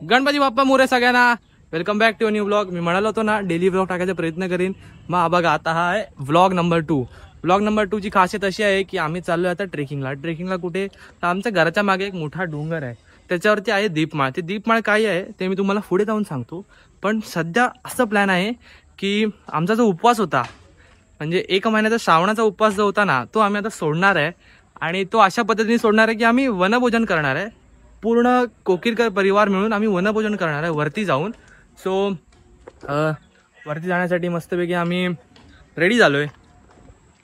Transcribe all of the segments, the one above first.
गणपती बाप्पा मोरे सगळ्यांना. Welcome back to new blog. मी म्हणालो होतो ना डेली ब्लॉग टाकायचा प्रयत्न करीन. मग बघा आता हा आहे व्लॉग नंबर 2. व्लॉग नंबर 2 ची खासियत अशी आहे की आम्ही चाललोय आता ट्रेकिंगला कुठे तर आमच्या घराच्या मागे एक मोठा डोंगर आहे, त्याच्यावरती आहे दीपमाळ. ते दीपमाळ काय आहे ते मी तुम्हाला पुढे जाऊन सांगतो. पण सध्या असं प्लॅन आहे की आमचा जो उपवास होता म्हणजे 1 महिन्याचा श्रावणाचा उपवास जो होता ना तो आम्ही आता सोडणार आहे. आणि तो अशा पद्धतीने सोडणार आहे की आम्ही वनभोजन करणार आहे. पूर्ण कोकिरकर परिवार मिळून आम्ही वनभोजन करणार आहे वरती जाऊन. सो वरती जाण्यासाठी मस्तपैकी आम्ही रेडी झालोय.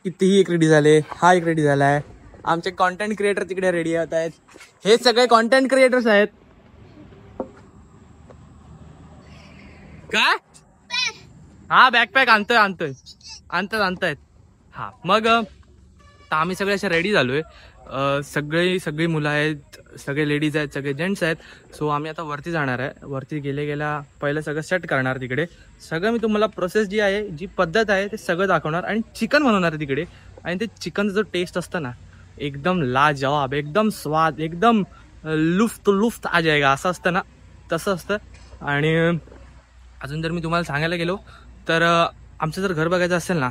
कितीही एक रेडी झाले, हा एक रेडी झालाय. आमचे कॉन्टेंट क्रिएटर तिकडे रेडी होत आहेत. हे सगळे कॉन्टेंट क्रिएटर्स आहेत. काय हा बॅकपॅक आणतायत. हा मग आम्ही सगळे असे रेडी झालोय. सगळी मुलं आहेत, सगळे लेडीज आहेत, सगळे जेंट्स आहेत. सो आम्ही आता वरती जाणार आहे. वरती गेल्या पहिलं सगळं सेट करणार तिकडे. सगळं मी तुम्हाला प्रोसेस जी आहे, जी पद्धत आहे ते सगळं दाखवणार. आणि चिकन बनवणार आहे तिकडे. आणि ते चिकनचा जो टेस्ट असतं ना एकदम लाजवाब, एकदम स्वाद, एकदम लुफ्त आ जाएगा असं असतं ना, तसं असतं. आणि अजून जर मी तुम्हाला सांगायला गेलो तर आमचं जर घर बघायचं असेल ना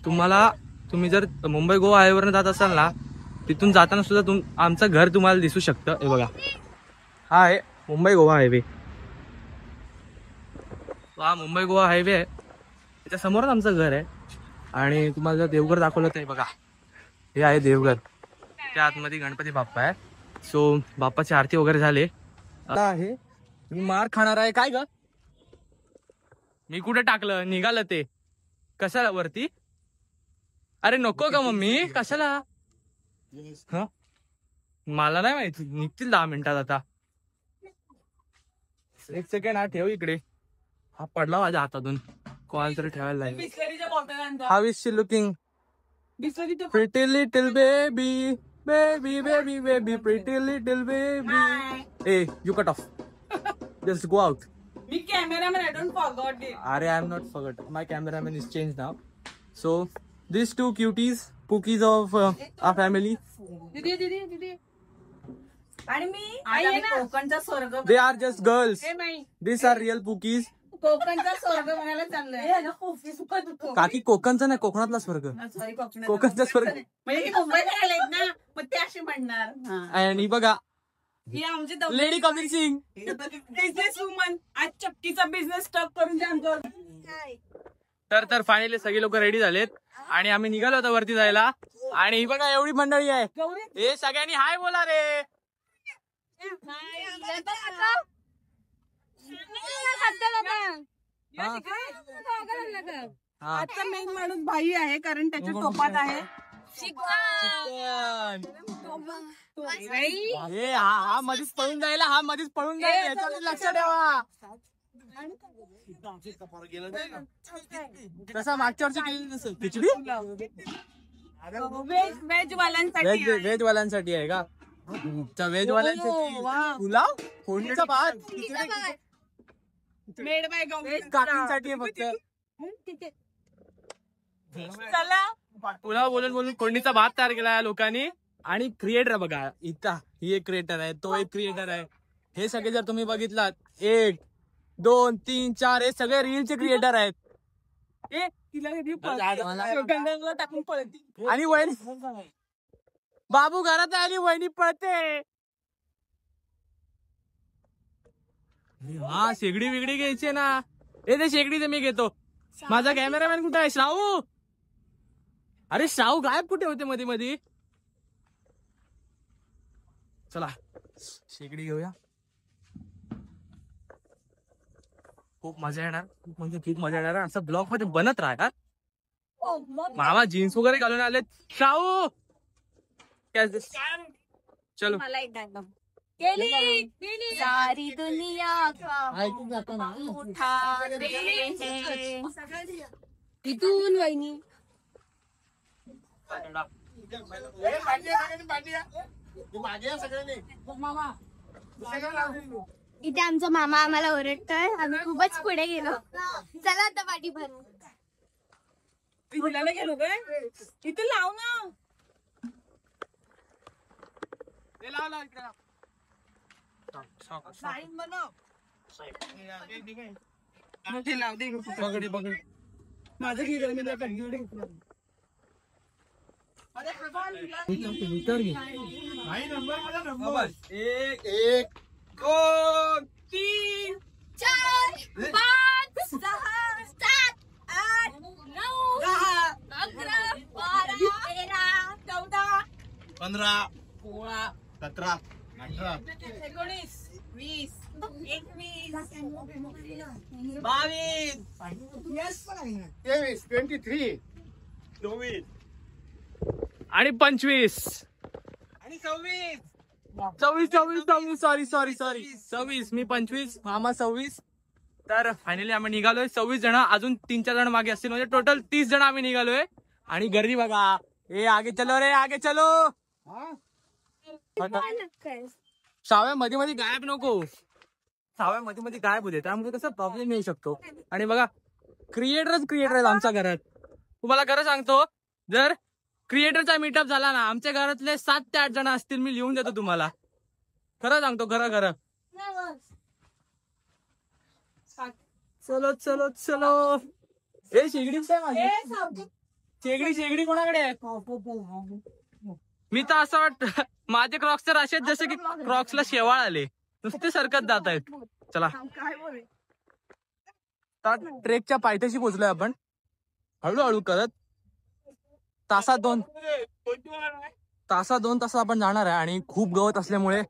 तुम्ही जर मुंबई गोवा हायवेवरनं जात असाल ना तिथून जाताना सुद्धा आमचं घर तुम्हाला दिसू शकतं. हे बघा हा आहे मुंबई गोवा हायवे. हा मुंबई गोवा हायवे आहे, त्याच्या समोरच आमचं घर आहे. आणि तुम्हाला जर देवघर दाखवलं तर बघा हे आहे देवघर. त्या आतमध्ये गणपती बाप्पा आहे. सो बाप्पाची आरती वगैरे झाले आहे. तुम्ही मार खाणार आहे काय ग? मी कुठे टाकलं निघालं ते कशाला वरती? अरे नको का मम्मी कशाला? हा मला नाही माहिती, निघतील 10 मिनिटात. आता 1 सेकंड हा ठेव इकडे. हा पडला माझ्या हातातून, कोणाला तरी ठेवायला लागेल. How is she looking? Pretty little baby baby baby baby pretty little baby. A you cut off, just go out. Me cameraman, I don't forgot it. Are I'm not forgot. My cameraman is changed now. So these 2 cuties, pookies of our family. दीदी. आणि मी आहे ना कोकणचा स्वर्ग. They are just girls. These are real pookies. कोकणचा स्वर्ग बघायला चाललोय. काकी कोकणचा नाही, कोकणातला स्वर्ग. सॉरी कोकणचा स्वर्ग म्हणजे मुंबईला आलेत ना मग ते असे म्हणणार. आणि बघा ही आमची lady Kabir Singh business woman आज चक्कीचा बिझनेस स्टॉप करून द्या. तर फायनली सगळे लोक रेडी झालेत आणि आम्ही निघालो होतो वरती जायला. आणि ही बघा एवढी मंडळी आहे. हे सगळ्यांनी हाय बोला रे. आजचा मेन माणूस भाई आहे कारण त्याच्या टोपात आहे हा मध्येच पळून जायला, याच्यावर लक्ष ठेवा. तसा मागच्या वर्षी केली नसेल खिचडी. व्हेज वाल्यांसाठी आहे का? व्हेज वाल्यांसाठी पुलाव, फोडणीचा भात, मेड बाय काकींसाठी फक्त. चला पुलाव बोलून फोडणीचा भात तयार केला लोकांनी. आणि क्रिएटर बघा इथं, ही एक क्रिएटर आहे, तो एक क्रिएटर आहे. हे सगळे जर तुम्ही बघितलात 1 2 3 4 हे सगळे रीलचे क्रिएटर आहेत. टाकून पळते आणि वहिनी बाबू घरात आहे आणि वहिनी पळते. हा शेगडी बिगडी घ्यायची ना. ते शेगडी मी घेतो. माझा कॅमेरामॅन कुठे आहे? श्रावू. अरे श्रावू गायब कुठे होते मध्ये मध्ये? चला शेगडी घेऊया. खूप मजा येणार, खूप मजा येणार. असं ब्लॉग मध्ये बनत राहणार. मामा जीन्स वगैरे घालून आलेत. श्रावू चलो मला एक डायलॉग सारी दुनिया इथून वहिनी इथे आमचा मामा आम्हाला ओरडतोय. आम्ही खूपच पुढे गेलो. चला आता पाठी भरू. गेलो काय इथे लाव ना. एक 2 3 4 5 6 7 8 9 10 11 12 13 14 15 16 17 18 19 20 21 23 24 आणि 25 आणि 26 26 सॉरी 26 मी 25 मामा 26. तर फायनली आम्ही निघालोय 26 जण, अजून 3-4 जण मागे असतील, म्हणजे टोटल 30 जण आम्ही निघालोय. आणि गर्दी बघा, ए आगे चलो रे आगे चलो. साव्या मध्ये मध्ये गायब नको, साव्या मध्ये मध्ये गायब होते, त्यामुळे कसं प्रॉब्लेम येऊ शकतो. आणि बघा क्रिएटर आहेत आमच्या घरात. तुम्हाला खरं सांगतो, जर क्रिएटरचा मीटअप झाला ना, आमच्या घरातले 7 ते 8 जण असतील, मी लिहून देतो तुम्हाला. खरं सांगतो, खरं. चलो चलो चलो. ए शेगडी काय माझी, शेगडी कोणाकडे आहे? मी तर असं वाटत माझे क्रॉक्स तर असेच जसे की क्रॉक्सला शेवाळ आले, नुसते सरकत जात आहेत. चला ट्रेकच्या पायथ्याशी पोहोचलोय आपण, हळूहळू करत. तासात 2 तास आपण जाणार आहे. आणि खूप गवत असल्यामुळे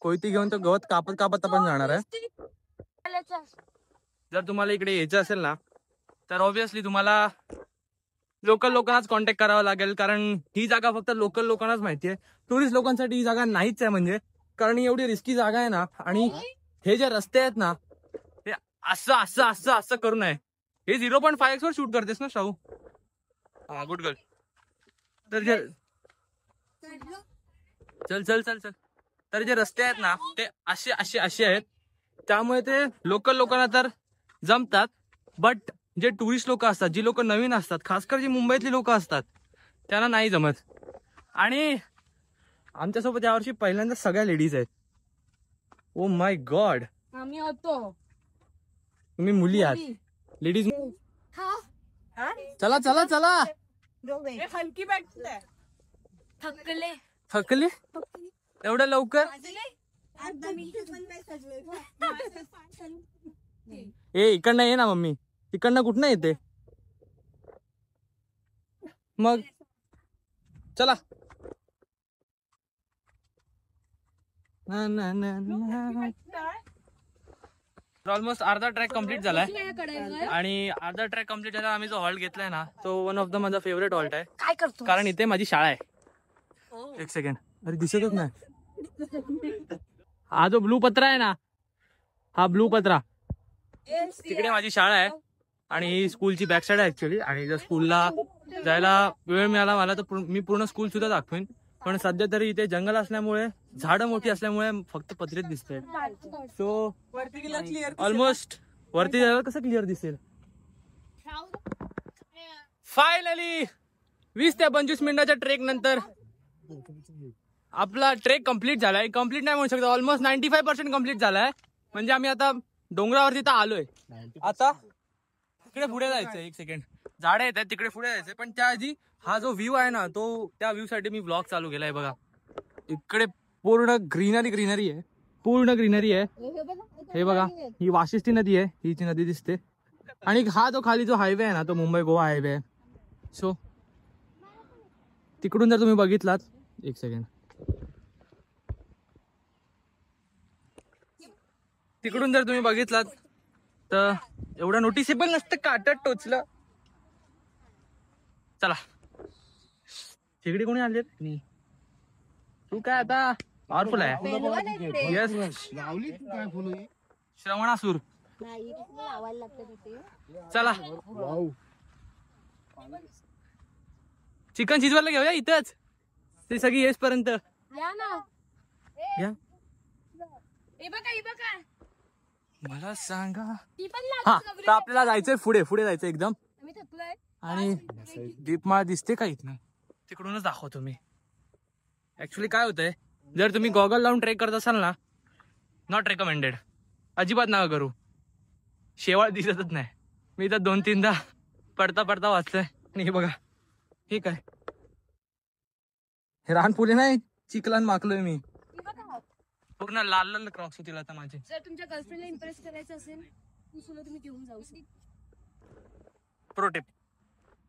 कोयती घेऊन तो गवत कापत आपण जाणार आहे. जर तुम्हाला इकडे यायचं असेल ना, तर ऑब्विसली तुम्हाला लोकल लोकांनाच कॉन्टॅक्ट करावा लागेल, कारण ही जागा फक्त लोकल लोकांनाच माहिती आहे. टुरिस्ट लोकांसाठी ही जागा नाहीच आहे, म्हणजे कारण ही एवढी रिस्की जागा आहे ना. आणि हे जे रस्ते आहेत ना, ते असं करू नये. हे 0.5x वर शूट करतेस ना शाहू? हा गुड गर्ल. तर चल. तर जे रस्ते आहेत ना, ते असे आहेत, त्यामुळे ते लोकल लोकांना तर जमतात, बट जे टुरिस्ट लोक असतात, जी लोक नवीन असतात, खासकर जी मुंबईतली लोक असतात, त्यांना नाही जमत. आणि आमच्यासोबत यावर्षी पहिल्यांदा सगळ्या लेडीज आहेत. ओ माय गॉड, आम्ही होतो. तुम्ही मुली आहात, लेडीज. चला हलकी बॅग थकले एवढं लवकर? ए इकडनं ये ना मम्मी, इकडनं कुठनं येते मग? चला ऑलमोस्ट अर्धा ट्रॅक कम्प्लीट झालाय. आणि अर्धा ट्रॅक कम्प्लीट झाला, आम्ही जो हॉल्ट घेतलाय ना, तो वन ऑफ द माझा फेवरेट हॉल्ट आहे. काय करतो? कारण इथे माझी शाळा आहे. एक सेकंड, अरे दिसतच नाही. हा जो ब्लू पत्रा आहे ना, हा ब्लू पत्रा, तिकडे माझी शाळा आहे. आणि ही स्कूलची बॅक साईड आहे ऍक्च्युअली. आणि जर स्कूलला जायला वेळ मिळाला मला तर मी पूर्ण स्कूल सुद्धा दाखवेन. पण सध्या तरी इथे जंगल असल्यामुळे, झाडं मोठी असल्यामुळे फक्त पत्रेच दिसते. सो ऑलमोस्ट वरती जायला कसं क्लिअर दिसेल. फायनली 20 ते 25 मिनिटाच्या ट्रेक नंतर आपला ट्रेक कम्प्लीट झालाय. कम्प्लीट नाही म्हणू शकतो, ऑलमोस्ट 95% कम्प्लीट झालाय. म्हणजे आम्ही आता डोंगरावरती तर आलोय. आता तिकडे पुढे जायचंय. एक सेकंड, झाडं येत आहेत तिकडे पुढे जायचंय. पण त्याआधी हा जो व्ह्यू आहे ना, तो त्या व्ह्यू साठी मी ब्लॉग चालू केलाय. बघा इकडे पूर्ण ग्रीनरी आहे, पूर्ण ग्रीनरी आहे. हे बघा, ही वाशिष्ठी नदी आहे, ही ती नदी दिसते. आणि हा जो खाली जो हायवे आहे ना, तो मुंबई गोवा हायवे आहे. सो तिकडून जर तुम्ही बघितलात, एक सेकंड, तिकडून जर तुम्ही बघितलात तर एवढं नोटिसेबल नसतं, काटत टोचलं. चला तिकडे कोणी आले? तू काय आता पॉवरफुल आहे. येस, श्रवणासूर. चला चिकन शिजवायला घेऊया इथंच, ते सगळी येसपर्यंत. मला सांगा. हा, तर आपल्याला जायचंय पुढे जायचं एकदम. आणि दीपमाळ दिसते का इथनं? तिकडूनच दाखवतो मी. ऍक्च्युली काय होतंय, जर तुम्ही गॉगल लावून ट्रेक करत असाल ना, नॉट रेकमेंडेड. अजिबात नका करू. शेवाळ दिसतच नाही. मी तर 2-3दा पडता पडता वाचलंय. आणि हे बघा हे काय, हे रानपुले नाही, चिखलान माकलोय मी. पूर्ण लाल लाल क्रॉक्स होतील आता माझे. जर तुमच्या गर्लफ्रेंडला इम्प्रेस करायचं असेल तुम्ही घेऊन जाऊ शकता. Pro tip.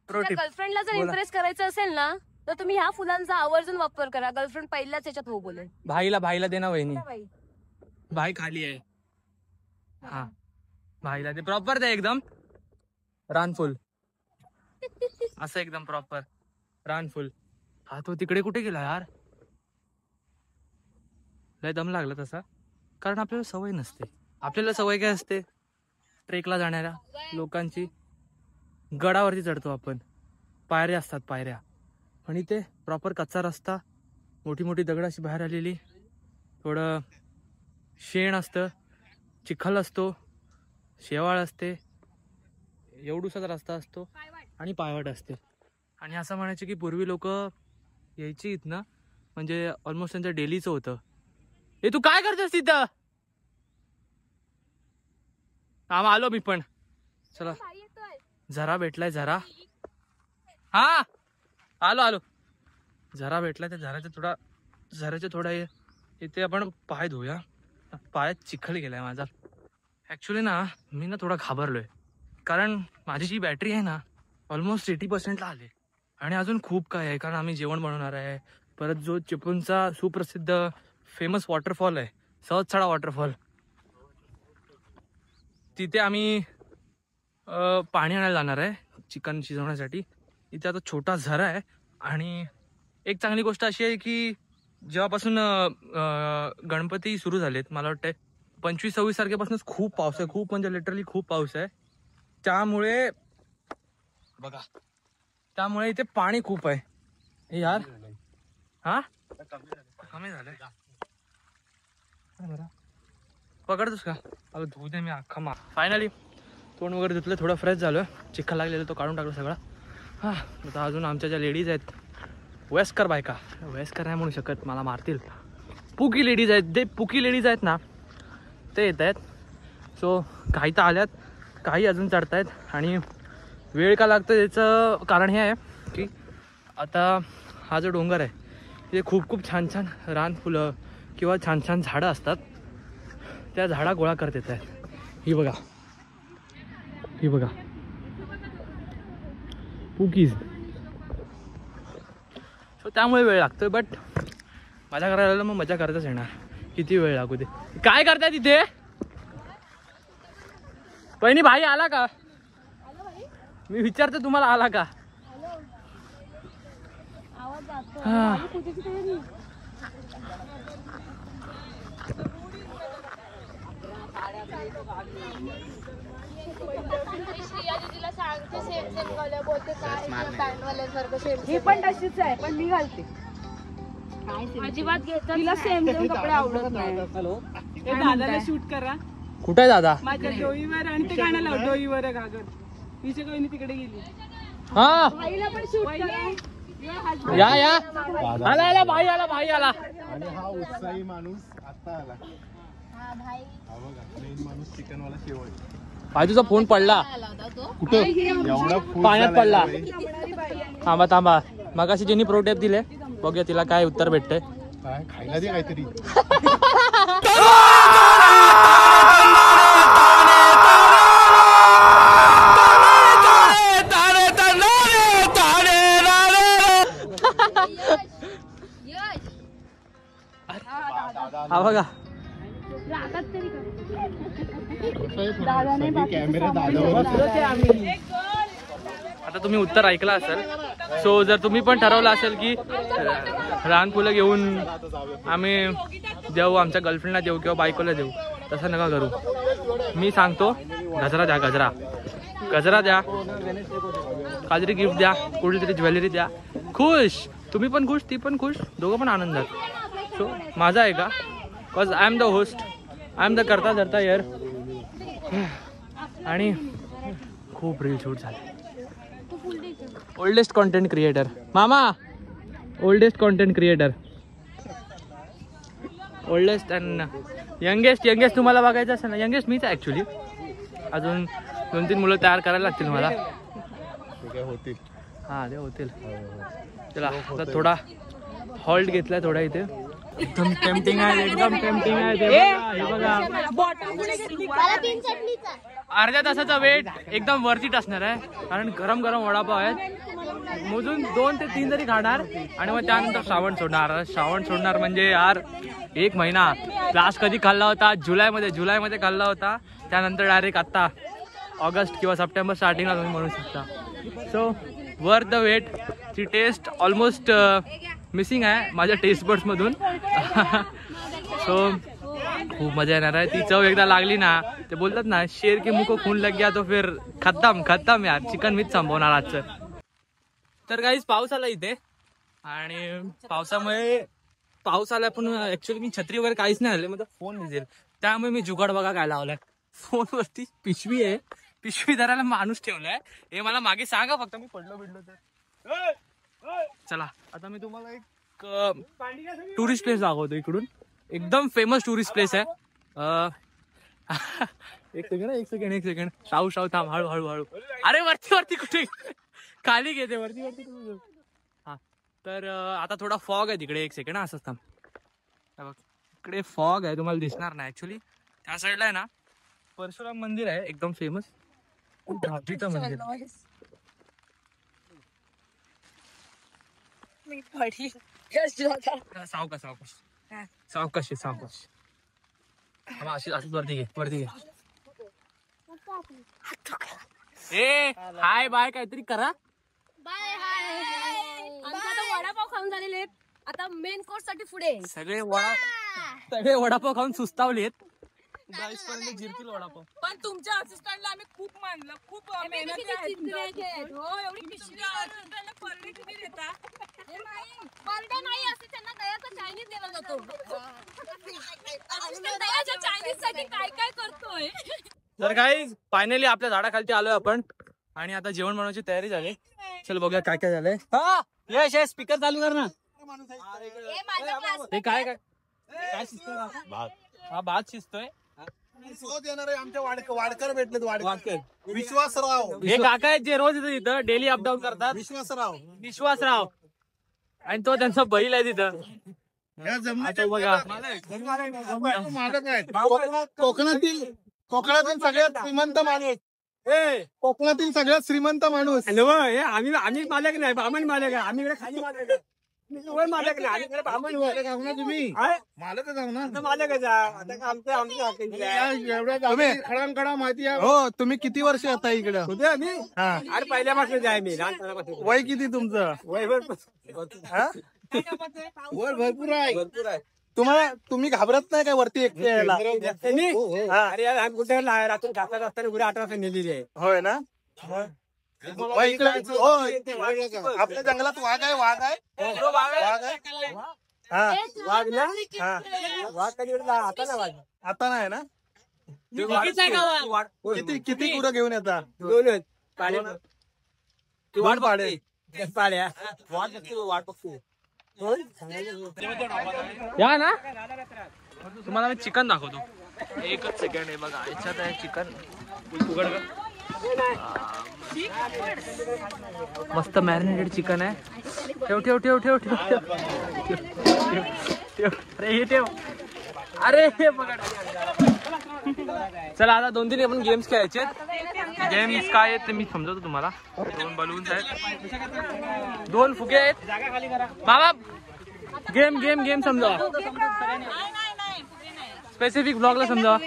गर्लफ्रेंडला जर इम्प्रेस करायचं असेल ना तर तुम्ही ह्या फुलांचा आवर्जून वापर करा. गर्लफ्रेंड पहिल्याच याच्यात हो बोलेल. भाईला दे ना वहिनी. भाई खाली आहे. हा भाईला ते प्रॉपर दे एकदम रानफुल असं एकदम प्रॉपर रानफुल. हा तो तिकडे कुठे गेला यार. लय दम लागला तसा, कारण आपल्याला सवय नसते. आपल्याला सवय काय असते, ट्रेकला जाणाऱ्या लोकांची. गडावरती चढतो आपण, पायऱ्या असतात पायऱ्या, आणि ते प्रॉपर कच्चा रस्ता, मोठी मोठी दगड अशी बाहेर आलेली, थोडं शेण असतं, चिखल असतो, शेवाळ असते, एवढूसाच रस्ता असतो आणि पायवाट असते. आणि असं म्हणायचं की पूर्वी लोक यायची इथनं, म्हणजे ऑलमोस्ट त्यांचं डेलीचं होतं. हे तू काय करतेस तिथं. आलो मी पण. चला झरा भेटलाय. झरा हा आलो. झरा भेटलाय. त्या झऱ्याच्या थोडा इथे आपण पाय धुया. पायात चिखल गेलाय माझा. ऍक्च्युली ना मी ना थोडा घाबरलोय, कारण माझी जी बॅटरी आहे ना ऑलमोस्ट 80%ला आले. आणि अजून खूप काय आहे, कारण आम्ही जेवण बनवणार आहे. परत जो चिपळूणचा सुप्रसिद्ध फेमस वॉटरफॉल आहे, सहजछडा वॉटरफॉल, तिथे आम्ही पाणी आणायला जाणार आहे चिकन शिजवण्यासाठी. इथे आता छोटा झरा आहे. आणि एक चांगली गोष्ट अशी आहे की जेव्हापासून गणपती सुरू झालेत, मला वाटतं 25-26 तारखेपासूनच खूप पाऊस आहे. खूप म्हणजे लिटरली खूप पाऊस आहे. त्यामुळे बघा, त्यामुळे इथे पाणी खूप आहे. हे यार हा कमी झालंय. पकडतोस का. अगं धुऊ दे, मी अख्खा फायनली तोंड वगैरे धुतलं, थोडं फ्रेश झालं. चिखल लागलेलं तो काढून टाकलं सगळं. हा आता अजून आमच्या ज्या लेडीज आहेत, वयस्कर बायका, वयस्कर नाही म्हणू शकत, मला मारतील, पुकी लेडीज आहेत, जे पुकी लेडीज आहेत ना ते येत आहेत. सो काही तर आल्यात, काही अजून चढतायत. आणि वेळ का लागतं याचं कारण हे आहे की आता हा जो डोंगर आहे तिथे खूप खूप छान छान रानफुलं किंवा छान छान झाडं असतात. त्या झाडा गोळा करत येत आहेत. ही बघा पुकीज. सो त्यामुळे वेळ लागतोय. बट माझ्या घराला मग मजा करताच येणार, किती वेळ लागू दे. काय करताय तिथे. पहिनी भाई आला का. मी विचारतो तुम्हाला आला का. हा ही पण तशीच आहे, पण मी घालते. अजिबात घेत तिला सेम कपडे आवडत नाही. हे दादाला शूट करा. कुठे आहे दादा. माझ्या डोईवर आणि ते गाणं लाव. डोईवर घागर. तिची कोणी तिकडे गेली. हा भाईला पण शूट करा. या आला भाई आला. आणि हा उत्साही माणूस आता आला. हा बघा, मेन माणूस चिकनवाला शेवट. भाई तुझा फोन पडला कुठे. एवढा फुल पाण्यात पडला. झालाय. थांबा मगाशी ज्यांनी प्रोटेप दिले, बघूया तिला काय उत्तर भेटतंय. काय खायला दे काहीतरी. हा बघा कॅमेरा दादावर. आता तुम्ही उत्तर ऐकलं असेल. सो जर तुम्ही पण ठरवलं असेल की लहान फुलं घेऊन आम्ही देऊ, आमच्या गर्लफ्रेंडला देऊ किंवा बायकोला देऊ, तसं नका करू. मी सांगतो गजरा द्या. गजरा द्या, काहीतरी गिफ्ट द्या, कुठली तरी ज्वेलरी द्या. खुश, तुम्ही पण खुश, ती पण खुश, दोघं पण आनंदात. सो माझा आहे का, because I am the host, I am the करता धरता यार. आणि खूप रील शूट झाले. ओल्डेस्ट कॉन्टेंट क्रिएटर मामा, oldest content creator, oldest and youngest तुम्हाला बघायचं असेल ना, यंगेस्ट मीच आहे ऍक्च्युली. अजून 2-3 मुलं तयार करायला लागतील मला. होतील. हा ते होतील. चला आता थोडा हॉल्ट घेतलाय थोडा इथे. एकदम टेम्पटिंग आहे, एकदम टेम्पटिंग आहे. हे बघा अर्ध्या तासाचा वेट एकदम वरतीच असणार आहे, कारण गरम गरम वडापाव आहेत. मोजून 2 ते 3 तरी खाणार आणि मग त्यानंतर श्रावण सोडणार म्हणजे यार 1 महिना. लास्ट कधी खाल्ला होता? जुलैमध्ये खाल्ला होता. त्यानंतर डायरेक्ट आता ऑगस्ट किंवा सप्टेंबर स्टार्टिंगला तुम्ही म्हणू शकता. So worth the wait. ची टेस्ट ऑलमोस्ट मिसिंग आहे माझ्या टेस्ट बड्स मधून. सो खूप मजा येणार आहे. ती चव एकदा लागली ना, ते बोलतात ना शेर के मुंह को खून लग गया तो फिर खत्म यार. चिकन मीच संपवणार आजचं. तर काहीच पाऊस आला इथे आणि पाऊस आला पण ऍक्च्युअली मी छत्री वगैरे काहीच नाही आले, म्हणजे फोन भिजेल. त्यामुळे मी जुगाड बघा काय लावलाय. फोनवरती पिशवी आहे, पिशवी धरायला माणूस ठेवलाय. हे मला मागे सांगा फक्त, मी पडलो तर. चला आता मी तुम्हाला एक टुरिस्ट प्लेस दाखवतो इकडून. एकदम फेमस टुरिस्ट प्लेस आहे. एक सेकंड शाहू थांब. हळू. अरे वरती कुठे खाली घेते वरती. हा तर आता थोडा फॉग आहे तिकडे. एक सेकंड असंच थांब. इकडे फॉग आहे, तुम्हाला दिसणार नाही ऍक्च्युली. त्या साईडला आहे ना परशुराम मंदिर आहे एकदम फेमस. दहावीचं मंदिर. सावकाश असं वरती घे. ए हाय बाय काहीतरी करा. वडापाव खाऊन झालेले आहेत. आता मेन कोर्स साठी पुढे सगळे वडापाव खाऊन सुस्तावलेत. 40 पर्यंत जिरतील वडापाव. पण तुमच्या असिस्टंटला आम्ही खूप मानलं, खूप मेहनत नाही असते त्यांना दयाचा चायनीज दिला जातो. दयाच्या चायनीज साठी काय काय करतोय. तर काही फायनली आपल्या झाडाखालती आलोय आपण आणि आता जेवण बनवायची तयारी झाली. चल बघूया काय काय झालंय. हा यश स्पीकर चालू कर ना. हे काय शिजतोय? हा भात शिजतोय. आमच्या वाडकर भेटलेत. वाडकर विश्वासराव हे काका आहेत जे रोज इथं डेली अपडाऊन करतात. विश्वासराव आणि तो त्यांचा बैल आहे तिथं. बघा कोकणातील सगळ्यात श्रीमंत माणूस. कोकणातील सगळ्यात श्रीमंत माणूस. आम्ही मालक नाही, बामण मालक आहे. आम्ही इकडे खाली मालक आहे. मालक नाही, तुम्ही मालकच आहो ना. खडांकडा माहिती आहे. हो तुम्ही किती वर्ष येता इकडे? अरे पहिल्यापासून आहे मी. वय किती तुमचं? वय भरपूर आहे. तुम्ही घाबरत नाही काय वरती एकटे यायला? अरे आम्ही कुठे रात्री घातला असताना उद्या 8 वाजता नेलेली आहे. होय ना. आपल्या जंगलात वाघ आहे. वाघ आता नाही ना. किती गुरं घेऊन येतात? 2 वाट पाडे पाड्या या ना. तुम्हाला मी चिकन दाखवतो. एकच सेकंड आहे बघा. याच्यात आहे चिकन. उघड मस्त मॅरिनेटेड चिकन आहे. ठेव. अरे हे ठेव. अरे हे बघा. चला आता 2-3 आपण गेम्स खेळायचे. गेम्स काय आहेत ते मी समजवतो तुम्हाला. 2 बलून्स आहेत, 2 फुगे आहेत. बाबा गेम समजा. स्पेसिफिक ब्लॉगला समजा.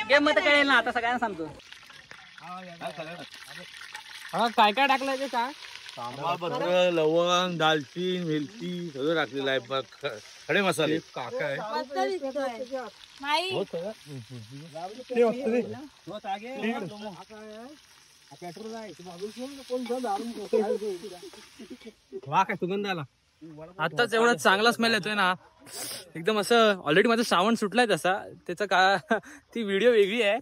गेम मध्ये काय ना आता सगळ्यांना सांगतो. हा काय टाकलंय ते काय? तांबळापत्र, लवंग, दालचीन, वेलची सगळं टाकलेलं आहे. खडे मसाले. काका आहे. काय सुगंध आला. आताच एवढा चांगला स्मेल येतोय ना एकदम. असं ऑलरेडी माझं श्रावण सुटलाय तसा. त्याचं का ती व्हिडिओ वेगळी आहे.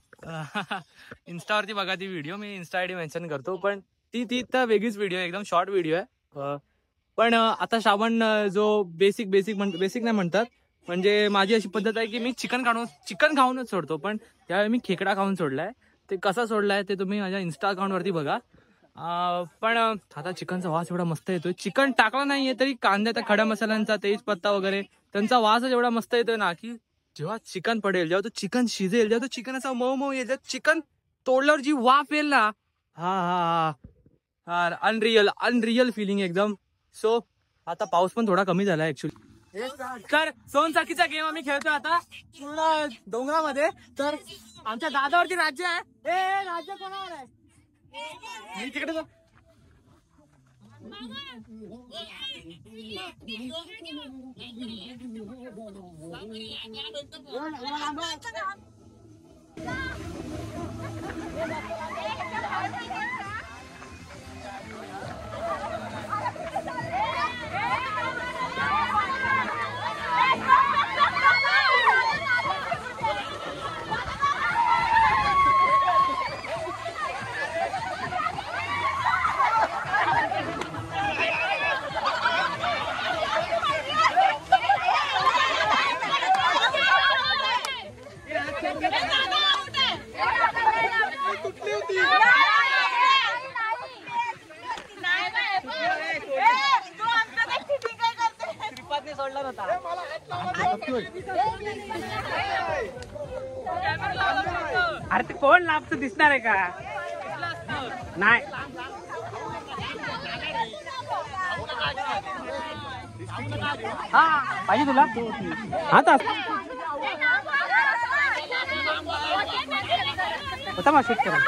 इन्स्टावरती बघा ती व्हिडिओ. मी इन्स्टा आयडी मेन्शन करतो. पण ती तर वेगळीच व्हिडिओ आहे. एकदम शॉर्ट व्हिडिओ आहे. पण आता श्रावण जो बेसिक नाही म्हणतात, म्हणजे माझी अशी पद्धत आहे की मी चिकन खाऊनच सोडतो, पण त्यावेळी मी खेकडा खाऊन सोडलाय. ते कसा सोडलाय ते तुम्ही माझ्या इन्स्टा अकाउंटवरती बघा. पण आता चिकनचा वास एवढा मस्त येतोय. चिकन टाकला नाहीये तरी कांद्याच्या खड्या मसाल्यांचा, तेजपत्ता वगैरे त्यांचा वासच एवढा मस्त येतोय ना, की जेव्हा चिकन पडेल, जेव्हा तो चिकन शिजेल, जेव्हा तो चिकन असा मऊ मऊ येईल, चिकन तोडल्यावर जी वाफ येईल ना, हा हा हा अनरियल फिलिंग एकदम. सो आता पाऊस पण थोडा कमी झाला ऍक्च्युली. तर सोनचाकीचा गेम आम्ही खेळतोय आता पूर्ण डोंगरामध्ये. तर आमच्या दादावरती राज्य आहे. ए राज्य कोणावर आहे? मी तिकडे अरे ते कोण लाभत दिसणार आहे का? नाही हा पाहिजे तुला आता होता मग शेट करा.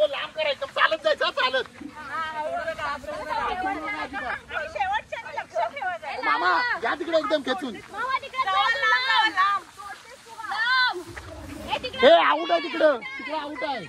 लांब करायचं, चालत जायचं, चालत. मामा या तिकडे एकदम खेचून. हे आऊट आहे तिकडं, तिकडे आऊट आहे.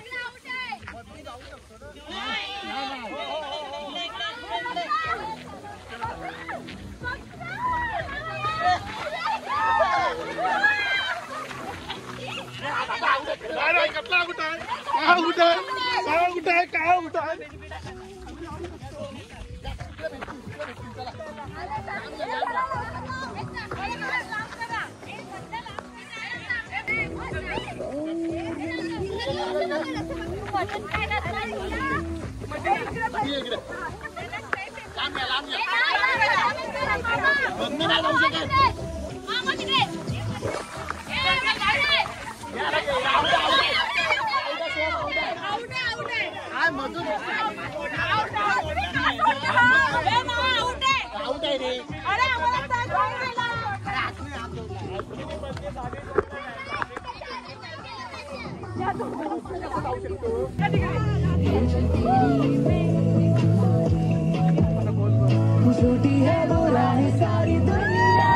झूठी है बुराई सारी दुनिया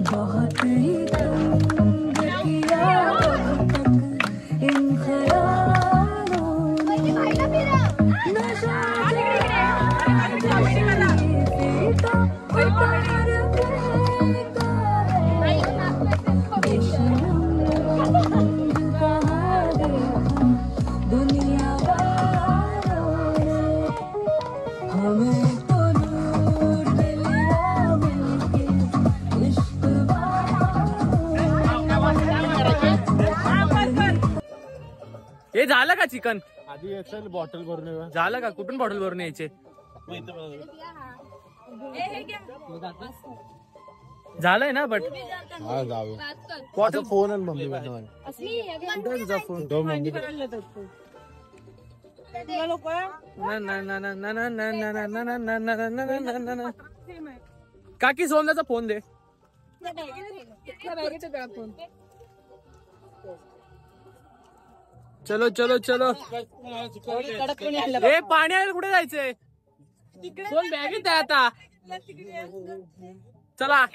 बहुत ही तंग किया इन ख्यालों नशा दुनिया हमें तो नूर दिलिया मिलके इश्क हे झालं का चिकन? आधी याचं बॉटल भरून येऊ. झालं का? कुठून बॉटल भरून यायचे? झालंय ना बट हा जाऊ फोन आणि मम्मी तुझा फोन काकी सोन्याचा फोन दे. चलो चलो चलो. ए पाणी आहे कुठे जायचंय? फोन बॅगेत आहे आता. चला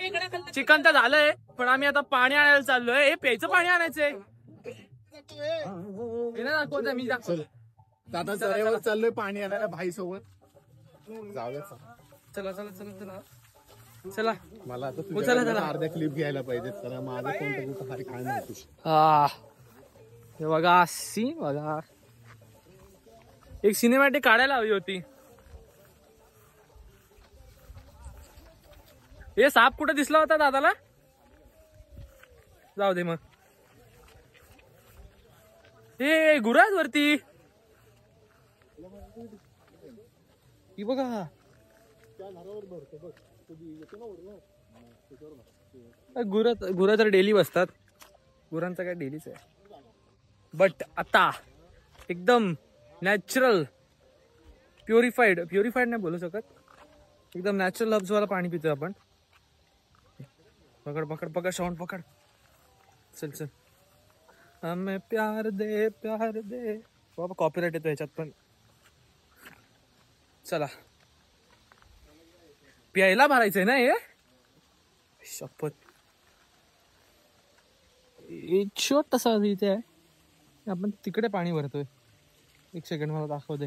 चिकन तर झालंय पण आम्ही आता पाणी आणायला चाललोय. हे प्यायचं पाणी आणायचंय. दाखवत मी दाखवतो. आता सरेवर चाललोय पाणी आणायला भाई सोबत. जाऊया चला चला चला चला चला. मला आता चला, तुझ्याकडनं चला. अर्ध्या क्लिप घ्यायला पाहिजेत कारण माझं कोणतं कुठं भारी काय नव्हती. हे बघा सी बघा. एक सिनेमॅटिक काढायला हवी होती. हे साप कुठे दिसला होता दादाला? जाऊ दे मग. हे गुराज वरती ही बघा. गुरं तर डेली बसतात. गुरांचं काय डेलीच आहे. बट आता एकदम नॅचरल प्युरिफाईड नाही बोलू शकत. एकदम नॅचरल हब्स वाला पाणी पितोय आपण. पकड पकड पकड शाऊन पकड. चल चल. हमें प्यार दे बाबा. कॉपीराइट येतो ह्याच्यात पण. चला प्यायला भरायचंय ना हे. शपथ. छोटासा इथे आहे. आपण तिकडे पाणी भरतोय. एक सेकंड मला दाखवते.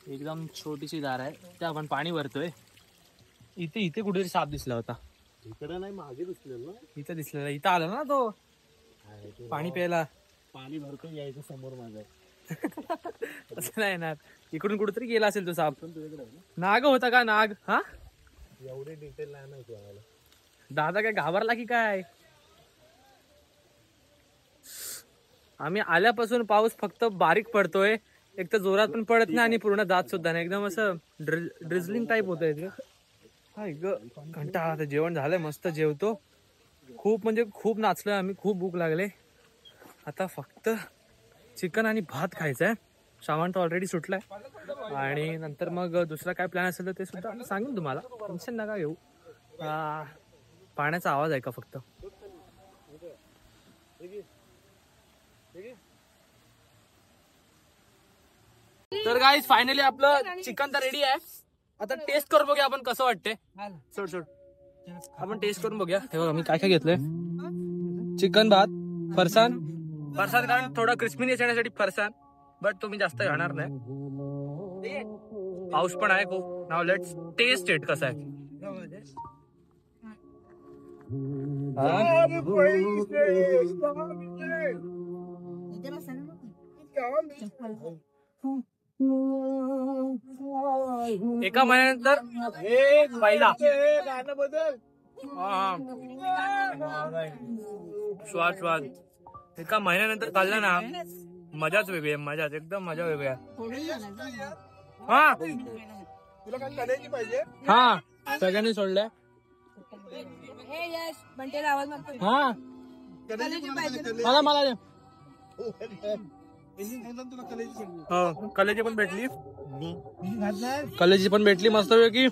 एकदम छोटीशी दार आहे त्या आपण पाणी भरतोय. इथे कुठेतरी साप दिसला होता. इकडे नाही मागे दिसलेलं ना. इथं दिसलेला. इथं आला ना तो पाणी प्यायला. पाणी भरतो यायचं समोर माझं. असं नाही ना. इकडून कुठेतरी गेला असेल तो साप. नाग होता का नाग? हा एवढे डिटेल नाही माहिती आम्हाला. दादा काय घाबरला की काय? आम्ही आल्यापासून पाऊस फक्त बारीक पडतोय. एक तर जोरात पण पडत नाही आणि पूर्ण जात सुद्धा नाही. एकदम असं ड्रिझलिंग टाईप होत आहे. कंटाळा. आता जेवण झालंय. मस्त जेवतो. खूप म्हणजे खूप नाचलोय आम्ही. खूप भूक लागले. आता फक्त चिकन आणि भात खायचंय. सामान तर ऑलरेडी सुटलाय. आणि नंतर मग दुसरा काय प्लॅन असेल तर ते सुद्धा सांगेन तुम्हाला. टेन्शन नका घेऊ. पाण्याचा आवाज आहे का फक्त. तर गाईज फायनली आपलं चिकन तर रेडी आहे. आता टेस्ट करून बघूया आपण कसं वाटतंय. सोड सोड. आपण टेस्ट करून बघूया. हे बघा मी काय काय घेतलंय. चिकन, भात, फरसाण कारण थोडं क्रिस्पीनेस येण्यासाठी फरसाण. बट तुम्ही जास्त खाणार नाही. पाऊस पण आहे खूप. नाव लेट्स टेस्ट इट कसं आहे. एका महिन्यानंतर पहिला स्वाद एका महिन्यानंतर खाल्ला ना. मजाच वेगळी आहे. मजाच एकदम मजा वेगळी आहे. हा तुला काय कलेची पाहिजे? हा सगळ्यांनी सोडलंय. हा मला कलेजी पण भेटली. मस्त पैकी.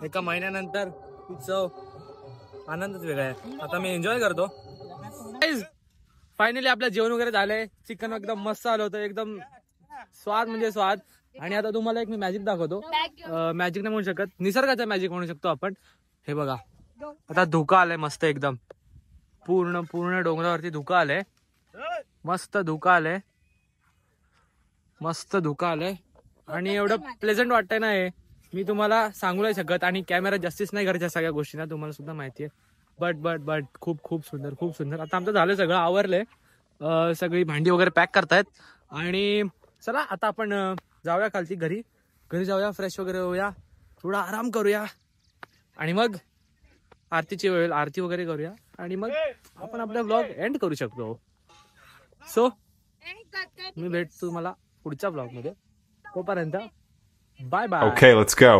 एका महिन्यानंतर चव आनंदच वेगळा आहे. आता मी एन्जॉय करतो. फायनली आपलं जेवण वगैरे झालंय. चिकन एकदम मस्त आलं होतं. एकदम स्वाद म्हणजे स्वाद. आणि आता तुम्हाला एक मी मॅजिक दाखवतो. मॅजिक नाही म्हणू शकत. निसर्गाचा मॅजिक म्हणू शकतो आपण. हे बघा आता धुकं आलंय मस्त एकदम. पूर्ण डोंगरावरती धुकं आलंय. मस्त धुकं आलंय. आणि एवढं प्लेझंट वाटतंय ना हे मी तुम्हाला सांगू नाही शकत. आणि कॅमेरा जास्तीच नाही करायच्या सगळ्या गोष्टींना. तुम्हाला सुद्धा माहिती आहे. बट खूप सुंदर. आता आमचं झालं सगळं आवरलंय. सगळी भांडी वगैरे पॅक करतायत. आणि चला आता आपण जाऊया खालती घरी जाऊया. फ्रेश वगैरे होऊया. थोडा आराम करूया. आणि मग आरतीची वेळ. आरती वगैरे करूया. आणि मग आपण आपला ब्लॉग एंड करू शकतो. सो मी भेटतो तुम्हाला पुढच्या ब्लॉग मध्ये. तोपर्यंत bye bye Okay, let's go.